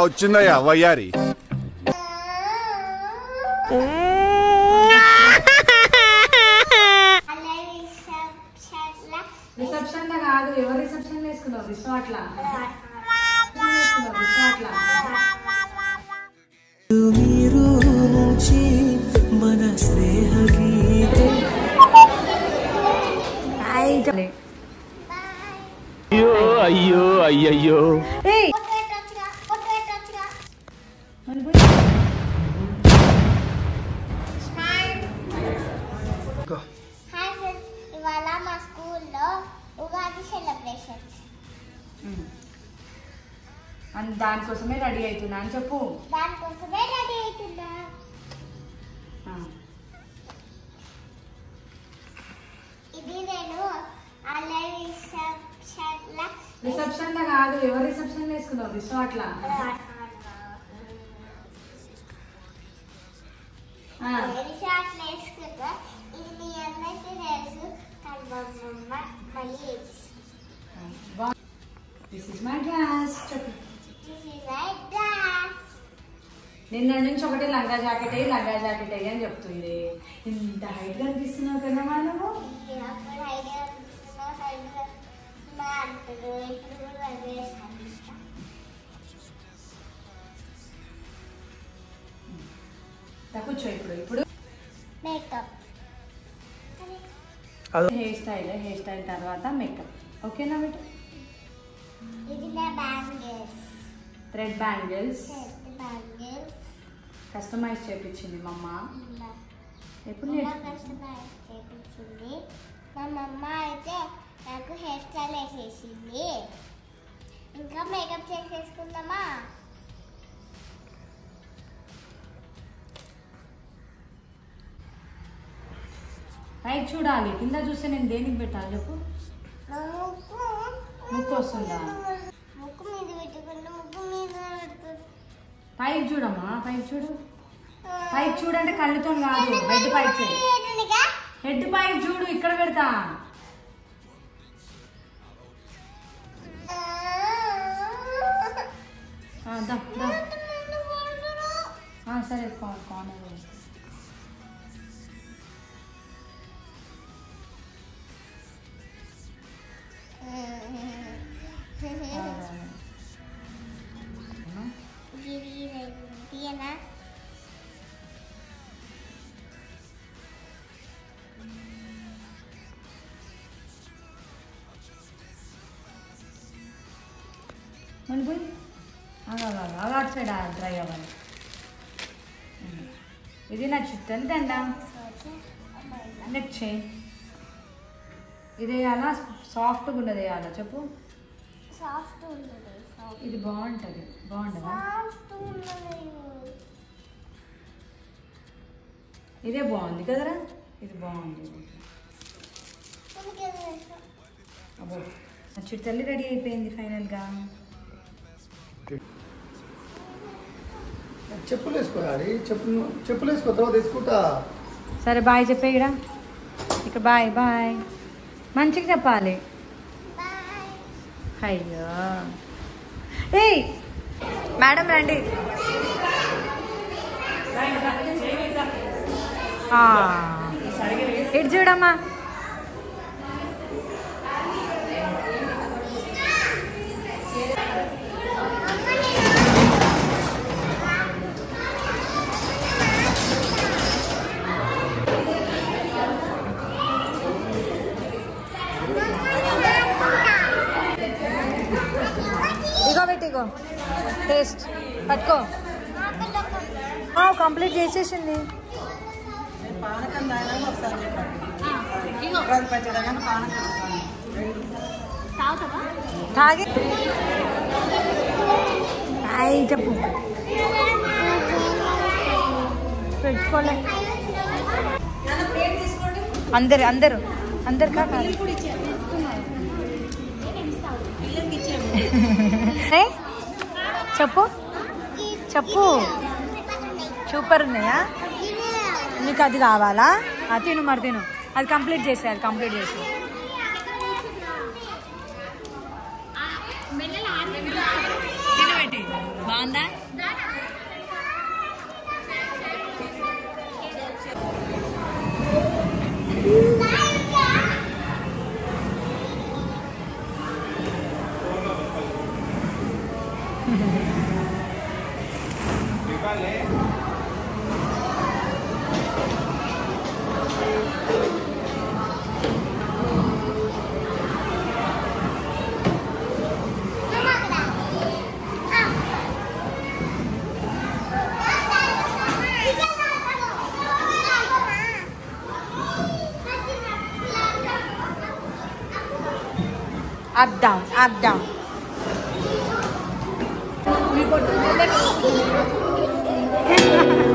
వచ్చిందయ్యా వయ్యారి. రిసెప్షన్ కాదు, ఎవరు రిసెప్షన్ వేసుకున్నావు? రిసార్ట్లా మన స్నేహ అయ్యో అయ్యయ్యో ఇవాళ మా స్కూల్లో ఉగాది సెలబ్రేషన్స్. దానికోసమే రెడీ అవుతున్నా అని చెప్పు. దానికోసమే రెడీ అవుతున్నా. ఇది నేను రిసెప్షన్ లా కాదు, ఎవరు రిసెప్షన్ వేసుకున్నావు? రిసార్ట్లా రిసార్ట్ వేసుకున్నా. ఇది మీ అందరికీ తెలుసు. నిన్న నుంచి ఒకటి లంగా జాకెట్ అయ్యి అని చెప్తుంది. ఇంత హైట్ కనిపిస్తున్నావు కదా మనము. కూర్చో. ఇప్పుడు మేకప్, హెయిర్ స్టైల్ తర్వాత మేకప్. ఓకేనా బిడ్డ? థ్రెడ్ బ్యాంగిల్స్ కస్టమైజ్ చేయించింది మా అమ్మ. ఎప్పుడు కస్టమైజ్ చేయించింది మా అమ్మ. అయితే నాకు హెయిర్ స్టైల్ వేసేసింది. ఇంకా మేకప్ చేసేసుకుందామా? పైకి చూడాలి, కింద చూస్తే నేను దేనికి పెట్టాలి చెప్పు? ముక్కు వస్తుందా? ముక్కు మీద పెట్టుకుంటే ముక్కు మీద పైకి చూడమ్మా, పైకి చూడు. పైకి చూడంటే కళ్ళతో కాదు, హెడ్ పైకి. హెడ్ పైకి చూడు, ఇక్కడ పెడతా. సరే కార్నర్. అటు సైడ్ డ్రై అవ్వాలి. ఇది నా చుట్టని దండ. నెక్ చేయి. ఇది వేయాలా? సాఫ్ట్గా ఉన్నది వేయాలా చెప్పు? ఇది బాగుంటుంది. బాగుంటుందా? ఇదే బాగుంది కదరా? ఇది బాగుంది. అబ్బో, నా చుట్టల్లి రెడీ అయిపోయింది ఫైనల్గా. చెప్పులు వేసుకోవాలి. చెప్పులు వేసుకో, తర్వాత వేసుకుంటా. సరే బాయ్ చెప్పే. ఇక్కడ బాయ్ బాయ్ మంచిగా చెప్పాలి. అయ్యో ఏయ్ మేడం రండి. ఇటు చూడమ్మా. ఇగో టేస్ట్ పట్టుకో. కంప్లీట్ చేసేసింది. తాగి అయి చెప్పు. పెట్టుకోలే అందరు అందరు అందరు కాదు. చెప్పు చెప్పు. సూపర్ ఉన్నాయా? నీకు అది కావాలా? తిను మరి తిను. అది కంప్లీట్ చేసే తినబెట్టి బాగుందా? Up down, up down. We go to the